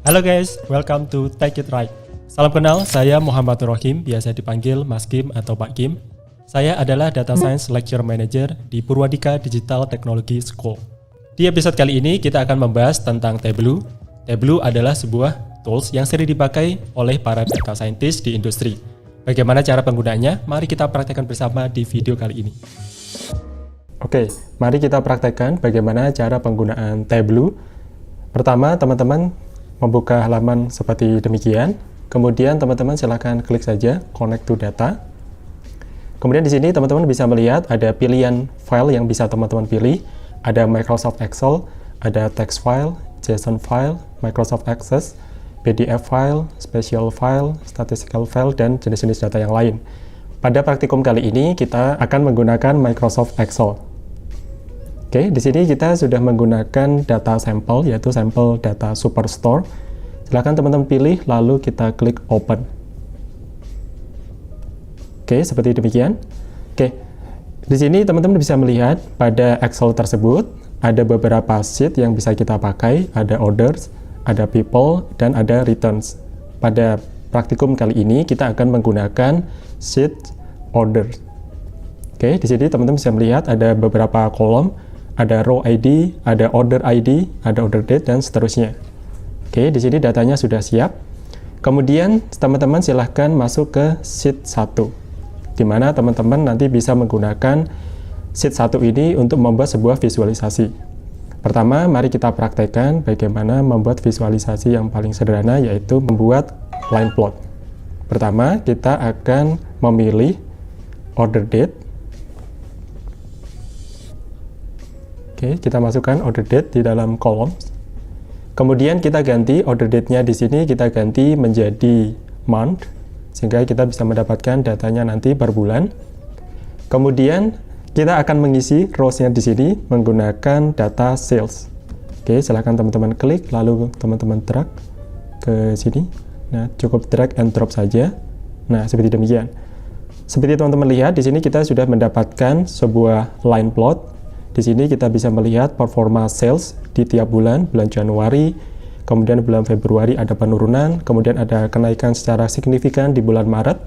Halo guys, welcome to Take It Right. Salam kenal, saya Muhammad Rohim, biasa dipanggil Mas Kim atau Pak Kim. Saya adalah Data Science Lecture Manager di Purwadika Digital Technology School. Di episode kali ini kita akan membahas tentang Tableau. Tableau adalah sebuah tools yang sering dipakai oleh para data scientist di industri. Bagaimana cara penggunaannya? Mari kita praktekkan bersama di video kali ini. Oke, mari kita praktekkan bagaimana cara penggunaan Tableau. Pertama, teman-teman membuka halaman seperti demikian. Kemudian teman-teman silakan klik saja Connect to Data. Kemudian di sini teman-teman bisa melihat ada pilihan file yang bisa teman-teman pilih. Ada Microsoft Excel, ada text file, JSON file, Microsoft Access, PDF file, special file, statistical file, dan jenis-jenis data yang lain. Pada praktikum kali ini kita akan menggunakan Microsoft Excel. Oke, di sini kita sudah menggunakan data sampel, yaitu sampel data Superstore. Silakan teman-teman pilih, lalu kita klik Open. Oke, seperti demikian. Oke, di sini teman-teman bisa melihat pada Excel tersebut ada beberapa sheet yang bisa kita pakai, ada orders, ada people, dan ada returns. Pada praktikum kali ini kita akan menggunakan sheet order. Oke, di sini teman-teman bisa melihat ada beberapa kolom, ada row ID, ada order ID, ada order date, dan seterusnya. Oke, di sini datanya sudah siap. Kemudian teman-teman silahkan masuk ke sheet 1, di mana teman-teman nanti bisa menggunakan sheet 1 ini untuk membuat sebuah visualisasi. Pertama, mari kita praktekkan bagaimana membuat visualisasi yang paling sederhana, yaitu membuat line plot. Pertama, kita akan memilih order date. Oke, kita masukkan order date di dalam kolom. Kemudian kita ganti order date-nya di sini, kita ganti menjadi month, sehingga kita bisa mendapatkan datanya nanti per bulan. Kemudian kita akan mengisi rows-nya di sini menggunakan data sales. Oke, silahkan teman-teman klik, lalu teman-teman drag ke sini. Nah, cukup drag and drop saja. Nah, seperti demikian. Seperti teman-teman lihat, di sini kita sudah mendapatkan sebuah line plot. Di sini kita bisa melihat performa sales di tiap bulan, bulan Januari, kemudian bulan Februari ada penurunan, kemudian ada kenaikan secara signifikan di bulan Maret.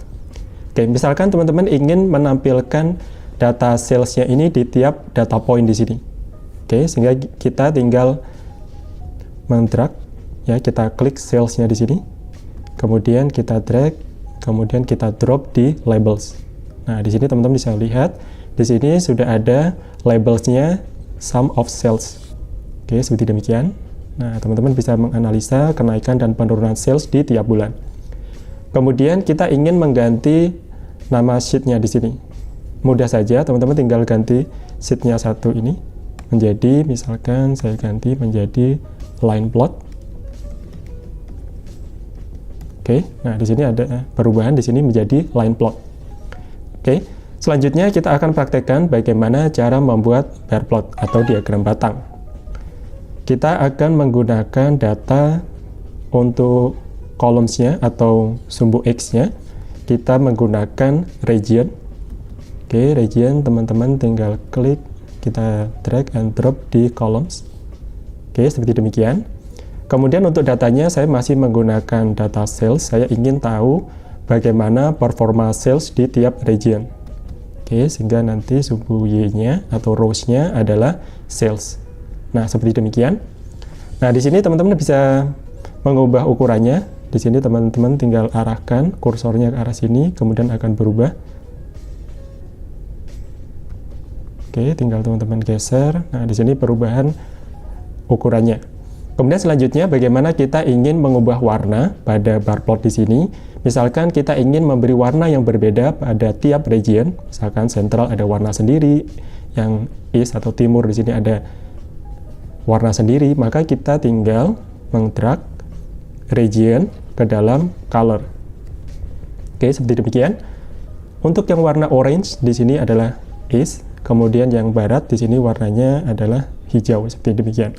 Oke, misalkan teman-teman ingin menampilkan data salesnya ini di tiap data point di sini. Oke, sehingga kita tinggal mendrag, ya, kita klik salesnya di sini, kemudian kita drag, kemudian kita drop di labels. Nah, di sini teman-teman bisa lihat, di sini sudah ada labelsnya sum of sales. Oke, seperti demikian. Nah, teman-teman bisa menganalisa kenaikan dan penurunan sales di tiap bulan. Kemudian kita ingin mengganti nama sheet-nya di sini. Mudah saja, teman-teman tinggal ganti sheet-nya satu ini menjadi, misalkan saya ganti menjadi line plot. Oke, nah di sini ada perubahan, di sini menjadi line plot. Oke, selanjutnya kita akan praktekkan bagaimana cara membuat bar plot atau diagram batang. Kita akan menggunakan data untuk columns-nya atau sumbu X-nya. Kita menggunakan region. Oke, region teman-teman tinggal klik, kita drag and drop di columns. Oke, seperti demikian. Kemudian untuk datanya saya masih menggunakan data sales. Saya ingin tahu bagaimana performa sales di tiap region. Oke, sehingga nanti sumbu Y-nya atau rows-nya adalah sales. Nah, seperti demikian. Nah, di sini teman-teman bisa mengubah ukurannya. Di sini teman-teman tinggal arahkan kursornya ke arah sini, kemudian akan berubah. Oke, tinggal teman-teman geser. Nah, di sini perubahan ukurannya. Kemudian selanjutnya bagaimana kita ingin mengubah warna pada bar plot di sini. Misalkan kita ingin memberi warna yang berbeda pada tiap region. Misalkan sentral ada warna sendiri, yang east atau timur di sini ada warna sendiri, maka kita tinggal mengdrag region ke dalam color. Oke, seperti demikian. Untuk yang warna orange di sini adalah east, kemudian yang barat di sini warnanya adalah hijau, seperti demikian.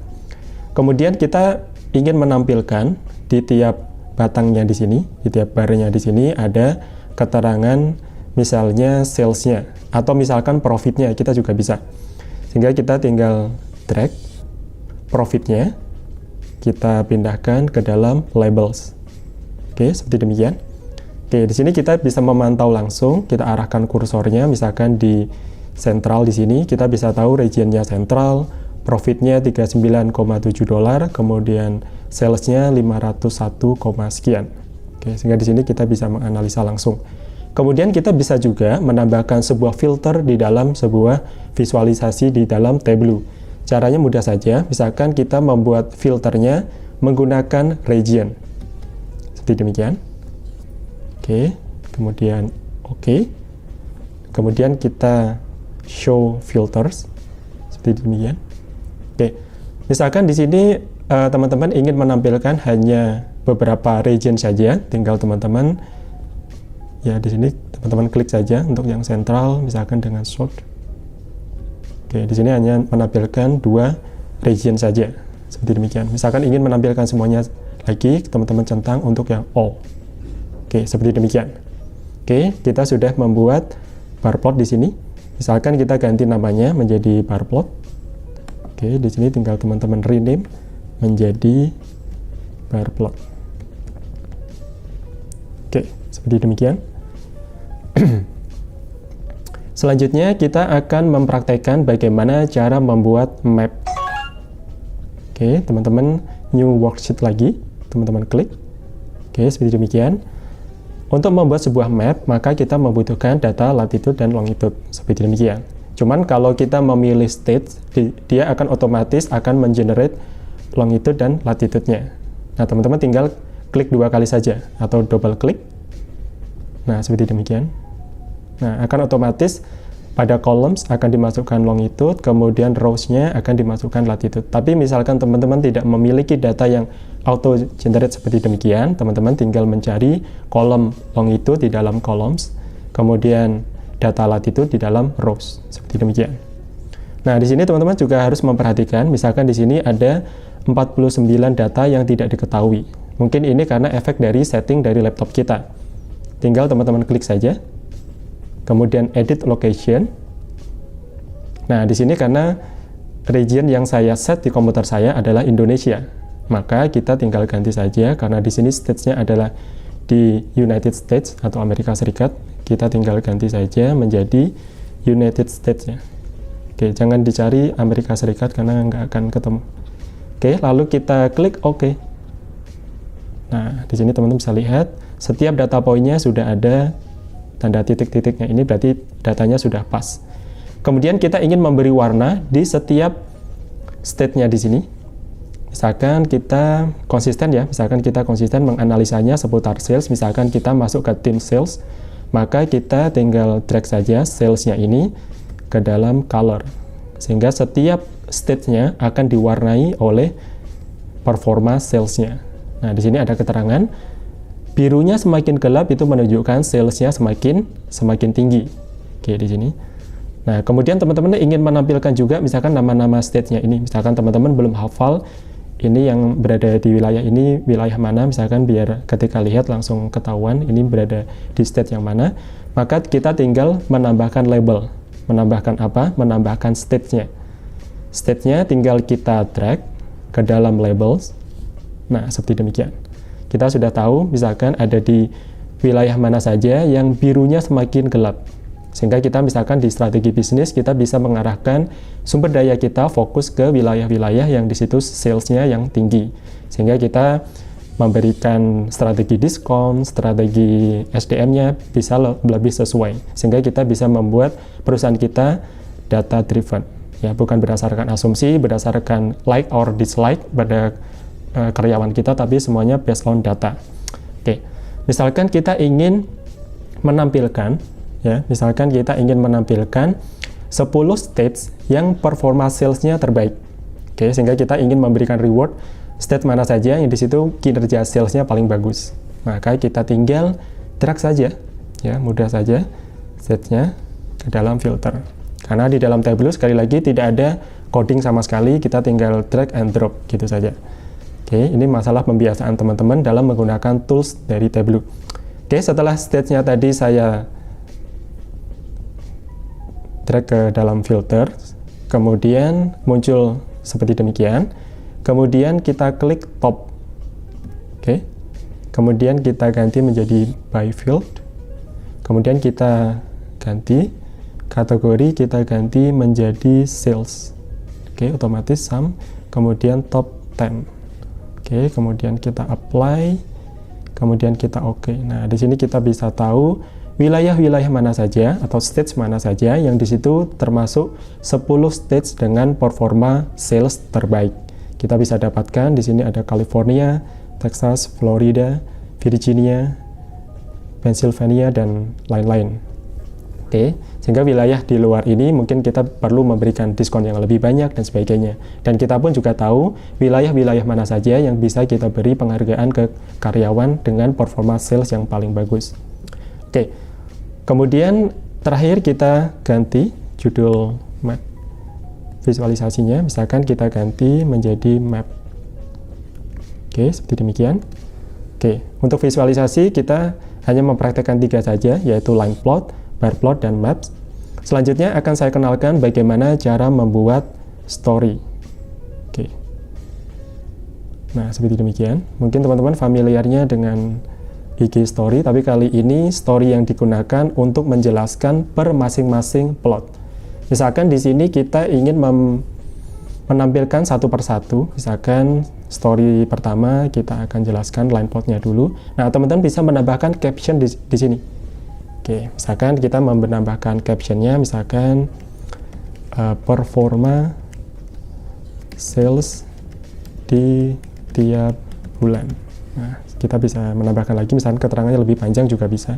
Kemudian kita ingin menampilkan di tiap batangnya di sini, di tiap barnya di sini ada keterangan misalnya salesnya atau misalkan profitnya, kita juga bisa. Sehingga kita tinggal drag profitnya. kita pindahkan ke dalam labels. Oke, seperti demikian. Oke, di sini kita bisa memantau langsung, kita arahkan kursornya, misalkan di sentral di sini, kita bisa tahu regionnya sentral, profitnya 39,7 dolar, kemudian salesnya 501, sekian. Oke, sehingga di sini kita bisa menganalisa langsung. Kemudian kita bisa juga menambahkan sebuah filter di dalam sebuah visualisasi di dalam Tableau. Caranya mudah saja, misalkan kita membuat filternya menggunakan region. Seperti demikian. Oke, kemudian oke. Kemudian kita show filters. Seperti demikian. Oke. Misalkan di sini teman-teman ingin menampilkan hanya beberapa region saja, tinggal teman-teman ya di sini teman-teman klik saja untuk yang sentral, misalkan dengan sort. Oke, di sini hanya menampilkan 2 region saja, seperti demikian. Misalkan ingin menampilkan semuanya lagi, teman-teman centang untuk yang all. Oke, seperti demikian. Oke, kita sudah membuat bar plot di sini. Misalkan kita ganti namanya menjadi bar plot. Oke, di sini tinggal teman-teman rename menjadi bar plot. Oke, seperti demikian. Selanjutnya kita akan mempraktekkan bagaimana cara membuat map. Oke, teman-teman new worksheet lagi, teman-teman klik. Oke, seperti demikian. Untuk membuat sebuah map, maka kita membutuhkan data latitude dan longitude, seperti demikian. Cuman kalau kita memilih state, dia akan otomatis akan mengenerate longitude dan latitude-nya. Nah, teman-teman tinggal klik 2 kali saja atau double klik. Nah, seperti demikian. Nah, akan otomatis pada columns akan dimasukkan longitude, kemudian rows-nya akan dimasukkan latitude. Tapi misalkan teman-teman tidak memiliki data yang auto generate seperti demikian, teman-teman tinggal mencari kolom longitude di dalam columns, kemudian data latitude di dalam rows, seperti demikian. Nah, di sini teman-teman juga harus memperhatikan, misalkan di sini ada 49 data yang tidak diketahui. Mungkin ini karena efek dari setting dari laptop kita. Tinggal teman-teman klik saja. Kemudian edit location. Nah, di sini karena region yang saya set di komputer saya adalah Indonesia, maka kita tinggal ganti saja karena di sini stage-nya adalah di United States atau Amerika Serikat. Kita tinggal ganti saja menjadi United States-nya. Oke, jangan dicari Amerika Serikat karena nggak akan ketemu. Oke, lalu kita klik OK. Nah, di sini teman-teman bisa lihat setiap data poinnya sudah ada tanda titik-titiknya, ini berarti datanya sudah pas. Kemudian kita ingin memberi warna di setiap state-nya di sini. Misalkan kita konsisten ya, misalkan kita konsisten menganalisanya seputar sales, misalkan kita masuk ke tim sales, maka kita tinggal drag saja sales-nya ini ke dalam color. Sehingga setiap state-nya akan diwarnai oleh performa sales-nya. Nah, di sini ada keterangan birunya semakin gelap itu menunjukkan salesnya semakin tinggi. Oke, di sini. Nah, kemudian teman-teman ingin menampilkan juga misalkan nama-nama state-nya ini. Misalkan teman-teman belum hafal ini yang berada di wilayah ini wilayah mana, misalkan biar ketika lihat langsung ketahuan ini berada di state yang mana, maka kita tinggal menambahkan label. Menambahkan apa? Menambahkan state-nya. State-nya tinggal kita drag ke dalam labels. Nah, seperti demikian. Kita sudah tahu misalkan ada di wilayah mana saja yang birunya semakin gelap. Sehingga kita misalkan di strategi bisnis kita bisa mengarahkan sumber daya kita fokus ke wilayah-wilayah yang di situ sales-nya yang tinggi. Sehingga kita memberikan strategi diskon, strategi SDM-nya bisa lebih sesuai. Sehingga kita bisa membuat perusahaan kita data driven. Ya, bukan berdasarkan asumsi, berdasarkan like or dislike pada karyawan kita, tapi semuanya based on data. Oke, misalkan kita ingin menampilkan, ya, misalkan kita ingin menampilkan 10 states yang performa salesnya terbaik. Oke, sehingga kita ingin memberikan reward state mana saja yang di situ kinerja salesnya paling bagus. Maka kita tinggal drag saja, ya, mudah saja state-nya ke dalam filter. Karena di dalam Tableau sekali lagi tidak ada coding sama sekali, kita tinggal drag and drop gitu saja. Oke, ini masalah pembiasaan teman-teman dalam menggunakan tools dari Tableau. Oke, setelah stage-nya tadi saya drag ke dalam filter, kemudian muncul seperti demikian. kemudian kita klik top. Oke. Kemudian kita ganti menjadi by field. Kemudian kita ganti kategori, kita ganti menjadi sales. Oke, otomatis sum, kemudian top 10. Oke, kemudian kita apply, kemudian kita oke. Nah, di sini kita bisa tahu wilayah-wilayah mana saja atau stage mana saja yang di situ termasuk 10 stage dengan performa sales terbaik. Kita bisa dapatkan di sini ada California, Texas, Florida, Virginia, Pennsylvania, dan lain-lain. Oke, sehingga wilayah di luar ini mungkin kita perlu memberikan diskon yang lebih banyak dan sebagainya. Dan kita pun juga tahu wilayah-wilayah mana saja yang bisa kita beri penghargaan ke karyawan dengan performa sales yang paling bagus. Oke, kemudian terakhir kita ganti judul map visualisasinya, misalkan kita ganti menjadi map. Oke, seperti demikian. Oke, untuk visualisasi kita hanya mempraktekkan 3 saja, yaitu line plot, bar plot, dan maps. Selanjutnya akan saya kenalkan bagaimana cara membuat story. Oke. Nah, seperti demikian. Mungkin teman-teman familiarnya dengan IG Story, tapi kali ini story yang digunakan untuk menjelaskan per masing-masing plot. Misalkan di sini kita ingin menampilkan satu persatu, misalkan story pertama kita akan jelaskan line plotnya dulu. Nah, teman-teman bisa menambahkan caption di sini. Oke, misalkan kita menambahkan captionnya, misalkan performa sales di tiap bulan. Nah, kita bisa menambahkan lagi, misalkan keterangannya lebih panjang juga bisa.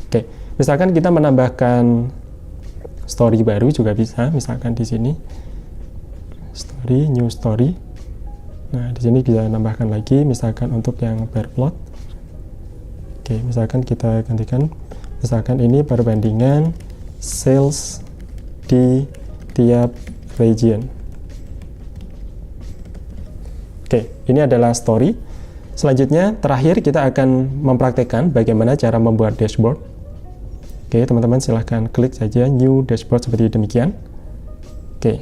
Oke, misalkan kita menambahkan story baru juga bisa, misalkan di sini story, new story. Nah, di sini bisa nambahkan lagi, misalkan untuk yang bar plot. Oke, misalkan kita gantikan, misalkan ini perbandingan sales di tiap region. Oke, ini adalah story. Selanjutnya, terakhir kita akan mempraktekkan bagaimana cara membuat dashboard. Oke, teman-teman silahkan klik saja new dashboard seperti demikian. Oke,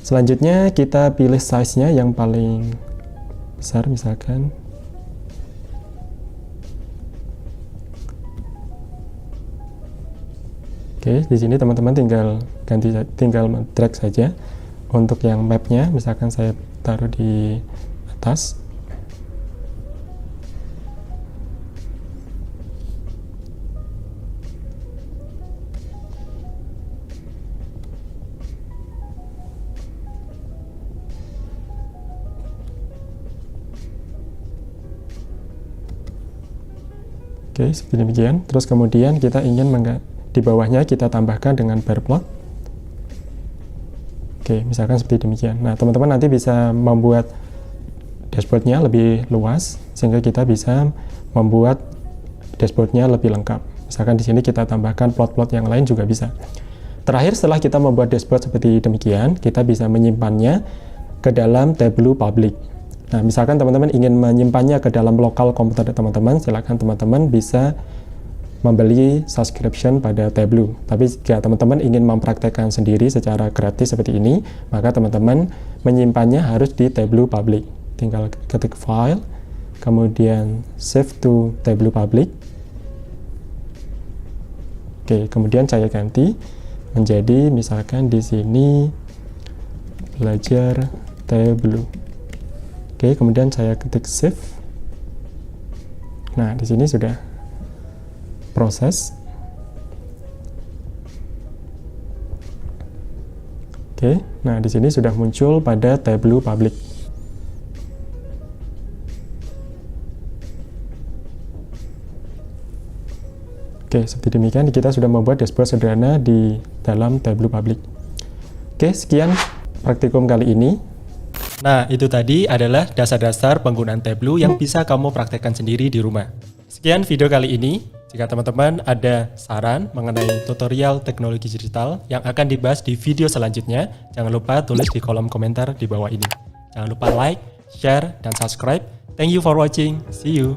selanjutnya kita pilih size-nya yang paling besar, misalkan. Oke, di sini teman-teman tinggal drag saja. Untuk yang map-nya, misalkan saya taruh di atas. Oke, seperti demikian. Terus kemudian kita ingin di bawahnya kita tambahkan dengan bar plot. Oke, misalkan seperti demikian. Nah, teman-teman nanti bisa membuat dashboardnya lebih luas, sehingga kita bisa membuat dashboardnya lebih lengkap. Misalkan di sini kita tambahkan plot-plot yang lain juga bisa. Terakhir, setelah kita membuat dashboard seperti demikian, kita bisa menyimpannya ke dalam Tableau Public. Nah, misalkan teman-teman ingin menyimpannya ke dalam lokal komputer teman-teman, silakan teman-teman bisa membeli subscription pada Tableau. Tapi jika teman-teman ingin mempraktekkan sendiri secara gratis seperti ini, maka teman-teman menyimpannya harus di Tableau Public. Tinggal ketik file, kemudian save to Tableau Public. Oke, kemudian saya ganti menjadi misalkan di sini belajar Tableau. Oke, kemudian saya ketik save. Nah, di sini sudah proses. Oke, nah di sini sudah muncul pada Tableau Public. Oke, seperti demikian kita sudah membuat dashboard sederhana di dalam Tableau Public. Oke, sekian praktikum kali ini. Nah, itu tadi adalah dasar-dasar penggunaan Tableau yang bisa kamu praktekkan sendiri di rumah. Sekian video kali ini. Jika teman-teman ada saran mengenai tutorial teknologi digital yang akan dibahas di video selanjutnya, jangan lupa tulis di kolom komentar di bawah ini. Jangan lupa like, share, dan subscribe. Thank you for watching. See you.